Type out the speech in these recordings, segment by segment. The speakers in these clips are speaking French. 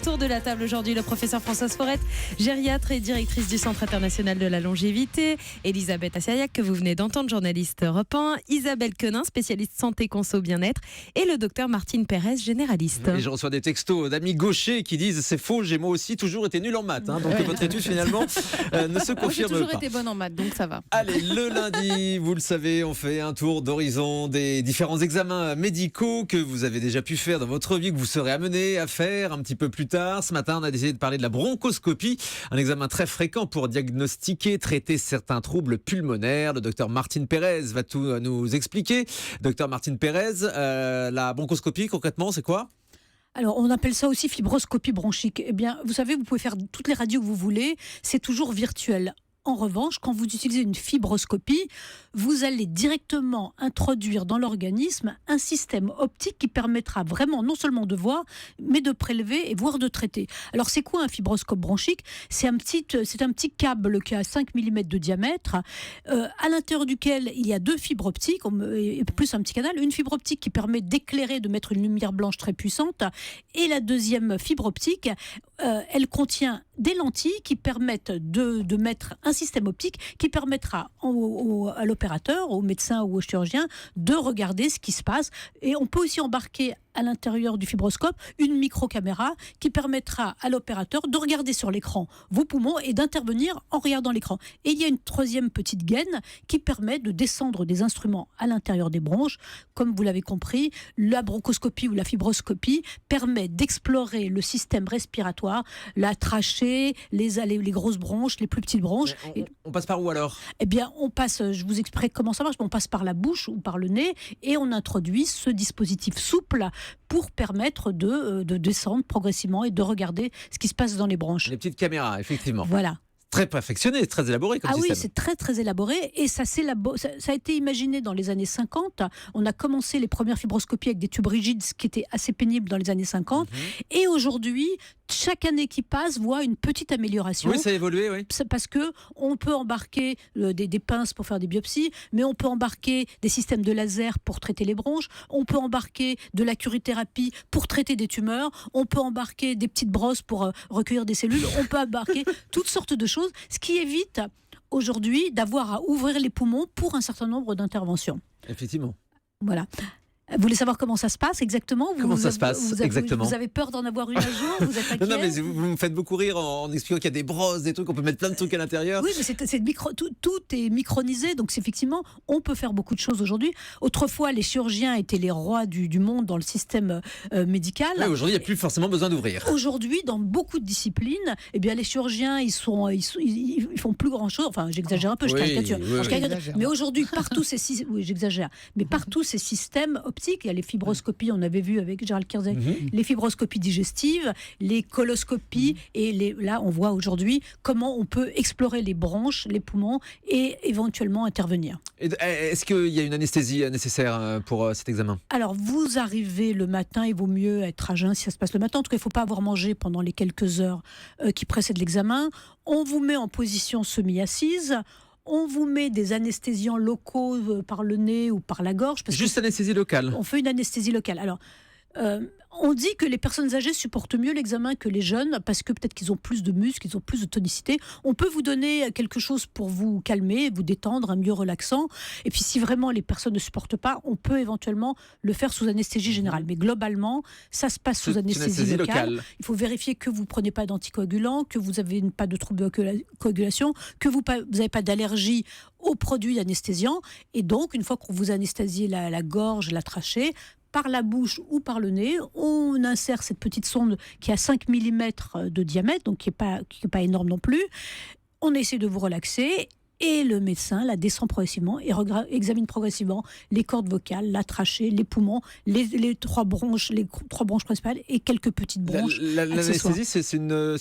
autour de la table aujourd'hui le professeur Françoise Forette, gériatre et directrice du Centre international de la longévité, Elisabeth Assayag, que vous venez d'entendre, journaliste Europe 1, Isabelle Quenin, spécialiste santé, conso, bien-être, et le docteur Martine Pérez, généraliste. Et je reçois des textos d'amis gauchers qui disent c'est faux, j'ai moi aussi toujours été nul en maths. Donc votre étude finalement ne se confirme pas. J'ai toujours été bonne en maths, donc ça va. Allez, le lundi, vous le savez, on fait un tour d'horizon des différents examens médicaux que vous avez déjà pu faire dans votre vie, que vous serez amené à faire un petit peu plus tard. Ce matin, on a décidé de parler de la bronchoscopie, un examen très fréquent pour diagnostiquer, traiter certains troubles pulmonaires. Le docteur Martine Pérez va tout nous expliquer. Docteur Martine Pérez, la bronchoscopie, concrètement, c'est quoi ? Alors, on appelle ça aussi fibroscopie bronchique. Eh bien, vous savez, vous pouvez faire toutes les radios que vous voulez, c'est toujours virtuel. En revanche, quand vous utilisez une fibroscopie, vous allez directement introduire dans l'organisme un système optique qui permettra vraiment non seulement de voir, mais de prélever et voire de traiter. Alors, c'est quoi un fibroscope bronchique ? C'est un petit câble qui a 5 mm de diamètre, à l'intérieur duquel il y a 2 fibres optiques, et plus un petit canal. Une fibre optique qui permet d'éclairer, de mettre une lumière blanche très puissante, et la deuxième fibre optique, elle contient des lentilles qui permettent de mettre un système optique qui permettra à l'opérateur, au médecin ou au chirurgien de regarder ce qui se passe. Et on peut aussi embarquer à l'intérieur du fibroscope une micro-caméra qui permettra à l'opérateur de regarder sur l'écran vos poumons et d'intervenir en regardant l'écran. Et il y a une troisième petite gaine qui permet de descendre des instruments à l'intérieur des bronches. Comme vous l'avez compris, la bronchoscopie ou la fibroscopie permet d'explorer le système respiratoire, la trachée, les grosses bronches, les plus petites bronches. On passe par où alors ? Eh bien, je vous explique comment ça marche. On passe par la bouche ou par le nez et on introduit ce dispositif souple pour permettre de descendre progressivement et de regarder ce qui se passe dans les bronches. Les petites caméras, effectivement. Voilà. Très perfectionné, très élaboré comme système. Ah oui, c'est très très élaboré et ça a été imaginé dans les années 50. On a commencé les premières fibroscopies avec des tubes rigides, ce qui était assez pénible dans les années 50. Et aujourd'hui, chaque année qui passe voit une petite amélioration. Oui, ça a évolué, oui. C'est parce que on peut embarquer des pinces pour faire des biopsies, mais on peut embarquer des systèmes de laser pour traiter les bronches, on peut embarquer de la curithérapie pour traiter des tumeurs, on peut embarquer des petites brosses pour recueillir des cellules, on peut embarquer toutes sortes de choses, ce qui évite aujourd'hui d'avoir à ouvrir les poumons pour un certain nombre d'interventions. Effectivement. Voilà. Vous voulez savoir comment ça se passe exactement ? Comment ça se passe exactement ? Vous avez peur d'en avoir une un jour ? Vous êtes inquiet ? Non, mais vous me faites beaucoup rire en expliquant qu'il y a des brosses, des trucs, on peut mettre plein de trucs à l'intérieur. Oui, mais tout est micronisé, donc effectivement, on peut faire beaucoup de choses aujourd'hui. Autrefois, les chirurgiens étaient les rois du monde dans le système médical. Oui, aujourd'hui, il n'y a plus forcément besoin d'ouvrir. Aujourd'hui, dans beaucoup de disciplines, eh bien, les chirurgiens, ils font plus grand-chose. Enfin, j'exagère un peu, je caricature. Mais aujourd'hui, partout ces systèmes optiques, il y a les fibroscopies, on avait vu avec Gérald Kierzek, les fibroscopies digestives, les coloscopies, et là, on voit aujourd'hui comment on peut explorer les bronches, les poumons, et éventuellement intervenir. Est-ce qu'il y a une anesthésie nécessaire pour cet examen ? Alors, vous arrivez le matin, il vaut mieux être à jeun si ça se passe le matin. En tout cas, il ne faut pas avoir mangé pendant les quelques heures qui précèdent l'examen. On vous met en position semi-assise. On vous met des anesthésiants locaux par le nez ou par la gorge. Juste anesthésie locale. On fait une anesthésie locale. Alors, on dit que les personnes âgées supportent mieux l'examen que les jeunes parce que peut-être qu'ils ont plus de muscles, qu'ils ont plus de tonicité. On peut vous donner quelque chose pour vous calmer, vous détendre, un mieux relaxant. Et puis si vraiment les personnes ne supportent pas, on peut éventuellement le faire sous anesthésie générale. Mais globalement, ça se passe sous anesthésie locale. Il faut vérifier que vous ne prenez pas d'anticoagulants, que vous n'avez pas de troubles de coagulation, que vous n'avez pas d'allergie aux produits anesthésiants. Et donc, une fois qu'on vous anesthésie la gorge, la trachée, par la bouche ou par le nez, on insère cette petite sonde qui a 5 mm de diamètre, donc qui n'est pas énorme non plus. On essaie de vous relaxer et le médecin la descend progressivement et examine progressivement les cordes vocales, la trachée, les poumons, les trois bronches principales et quelques petites bronches. L'anesthésie, c'est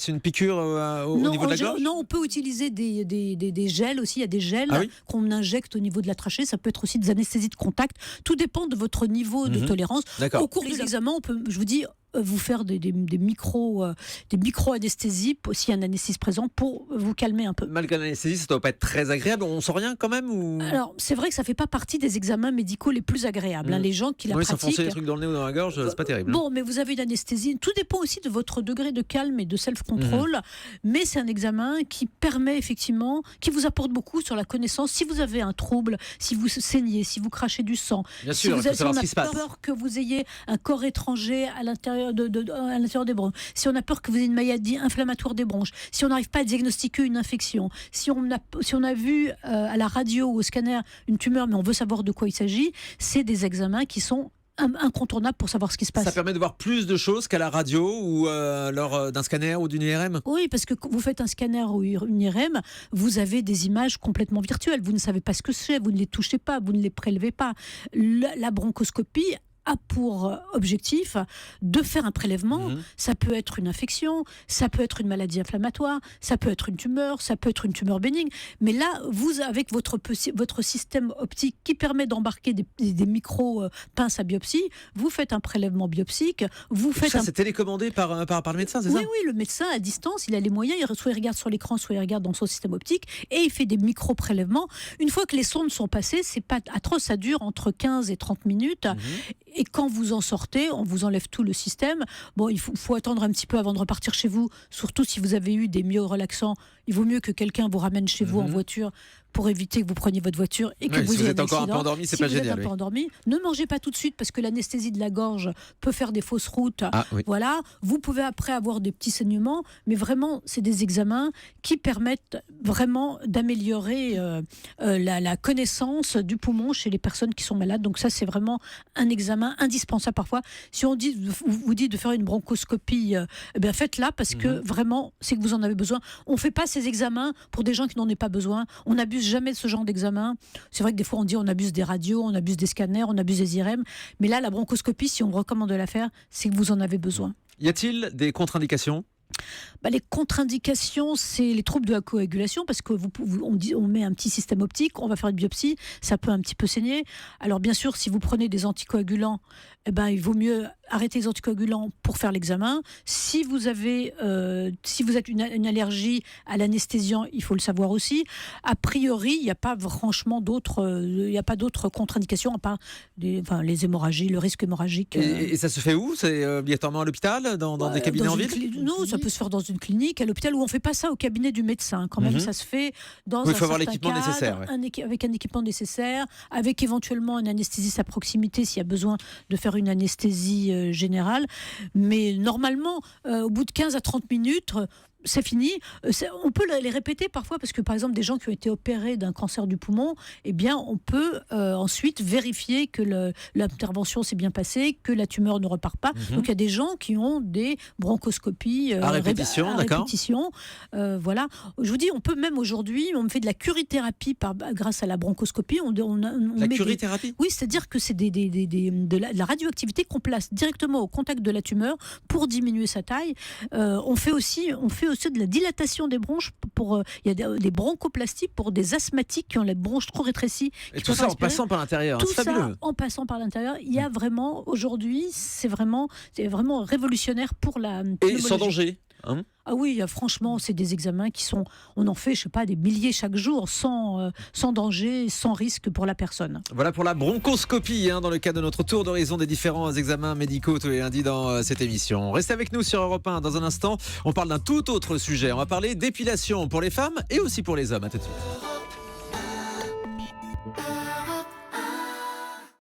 une piqûre au niveau de la gorge ? Non, on peut utiliser des gels aussi. Il y a des gels qu'on injecte au niveau de la trachée. Ça peut être aussi des anesthésies de contact. Tout dépend de votre niveau de tolérance. Au cours de l'examen, je vous dis, vous faire des micro-anesthésies s'il y a un anesthésiste présent pour vous calmer un peu. Malgré l'anesthésie, ça doit pas être très agréable. On sent rien quand même ou... Alors, c'est vrai que ça fait pas partie des examens médicaux les plus agréables. Les gens qui la pratiquent. S'enfoncer des trucs dans le nez ou dans la gorge, c'est pas terrible. Bon, mais vous avez une anesthésie. Tout dépend aussi de votre degré de calme et de self-control. Mais c'est un examen qui permet effectivement, qui vous apporte beaucoup sur la connaissance. Si vous avez un trouble, si vous saignez, si vous crachez du sang, Bien sûr, il faut savoir ce qui se passe. Si on a peur que vous ayez un corps étranger à l'intérieur à l'intérieur des bronches, si on a peur que vous ayez une maladie inflammatoire des bronches, si on n'arrive pas à diagnostiquer une infection, si on a vu à la radio ou au scanner une tumeur, mais on veut savoir de quoi il s'agit, c'est des examens qui sont incontournables pour savoir ce qui se passe. Ça permet de voir plus de choses qu'à la radio ou lors d'un scanner ou d'une IRM. Oui, parce que quand vous faites un scanner ou une IRM, vous avez des images complètement virtuelles. Vous ne savez pas ce que c'est, vous ne les touchez pas, vous ne les prélevez pas. La bronchoscopie a pour objectif de faire un prélèvement. Ça peut être une infection, ça peut être une maladie inflammatoire, ça peut être une tumeur bénigne. Mais là, vous, avec votre système optique qui permet d'embarquer des micro-pinces à biopsie, vous faites un prélèvement biopsique. C'est télécommandé par le médecin, c'est ça ? Oui, le médecin à distance, il a les moyens, soit il regarde sur l'écran, soit il regarde dans son système optique, et il fait des micro-prélèvements. Une fois que les sondes sont passées, c'est pas atroce, ça dure entre 15 et 30 minutes. Et quand vous en sortez, on vous enlève tout le système. Bon, il faut attendre un petit peu avant de repartir chez vous, surtout si vous avez eu des myorelaxants. Il vaut mieux que quelqu'un vous ramène chez vous en voiture pour éviter que vous preniez votre voiture et que vous si ayez vous êtes encore un peu endormi, c'est pas génial. Si vous êtes un peu endormi, ne mangez pas tout de suite parce que l'anesthésie de la gorge peut faire des fausses routes. Voilà, vous pouvez après avoir des petits saignements, mais vraiment, c'est des examens qui permettent vraiment d'améliorer la connaissance du poumon chez les personnes qui sont malades. Donc ça, c'est vraiment un examen indispensable parfois. Si on vous dit de faire une bronchoscopie, faites-la parce que vraiment, c'est que vous en avez besoin. On ne fait pas ces examens pour des gens qui n'en ont pas besoin. On n'abuse jamais de ce genre d'examen. C'est vrai que des fois on dit on abuse des radios, on abuse des scanners, on abuse des IRM, mais là la bronchoscopie, si on vous recommande de la faire, c'est que vous en avez besoin. Y a-t-il des contre-indications ? Les contre-indications, c'est les troubles de la coagulation, parce qu'on met un petit système optique, on va faire une biopsie, ça peut un petit peu saigner. Alors bien sûr, si vous prenez des anticoagulants, il vaut mieux arrêter les anticoagulants pour faire l'examen. Si vous êtes une allergie à l'anesthésiant, il faut le savoir aussi. A priori, il n'y a pas franchement d'autres contre-indications à part les hémorragies, le risque hémorragique. Et ça se fait où ? C'est obligatoirement à l'hôpital, dans des cabinets en ville ? Non, ça peut se faire dans une clinique, à l'hôpital, où on ne fait pas ça au cabinet du médecin. Quand même, ça se fait dans un certain l'équipement cadre, nécessaire, avec un équipement nécessaire, avec éventuellement un anesthésiste à proximité s'il y a besoin de faire une anesthésie générale. Mais normalement, au bout de 15 à 30 minutes, c'est fini. On peut les répéter parfois parce que, par exemple, des gens qui ont été opérés d'un cancer du poumon, on peut ensuite vérifier que l'intervention s'est bien passée, que la tumeur ne repart pas. Donc, il y a des gens qui ont des bronchoscopies à répétition, d'accord. Voilà. Je vous dis, on peut même aujourd'hui, on fait de la curithérapie grâce à la bronchoscopie. La curithérapie ? Oui, c'est-à-dire que c'est de la radioactivité qu'on place directement au contact de la tumeur pour diminuer sa taille. On fait aussi de la dilatation des bronches. Il y a des bronchoplasties pour des asthmatiques qui ont les bronches trop rétrécies. Et tout ça en passant par l'intérieur. Tout ça en passant par l'intérieur. Il y a vraiment, aujourd'hui, c'est vraiment révolutionnaire pour la pneumologie. Et sans danger Ah oui, franchement, c'est des examens on en fait, des milliers chaque jour, sans danger, sans risque pour la personne. Voilà pour la bronchoscopie, dans le cadre de notre tour d'horizon des différents examens médicaux tous les lundis dans cette émission. Restez avec nous sur Europe 1. Dans un instant, on parle d'un tout autre sujet. On va parler d'épilation pour les femmes et aussi pour les hommes. À tout de suite.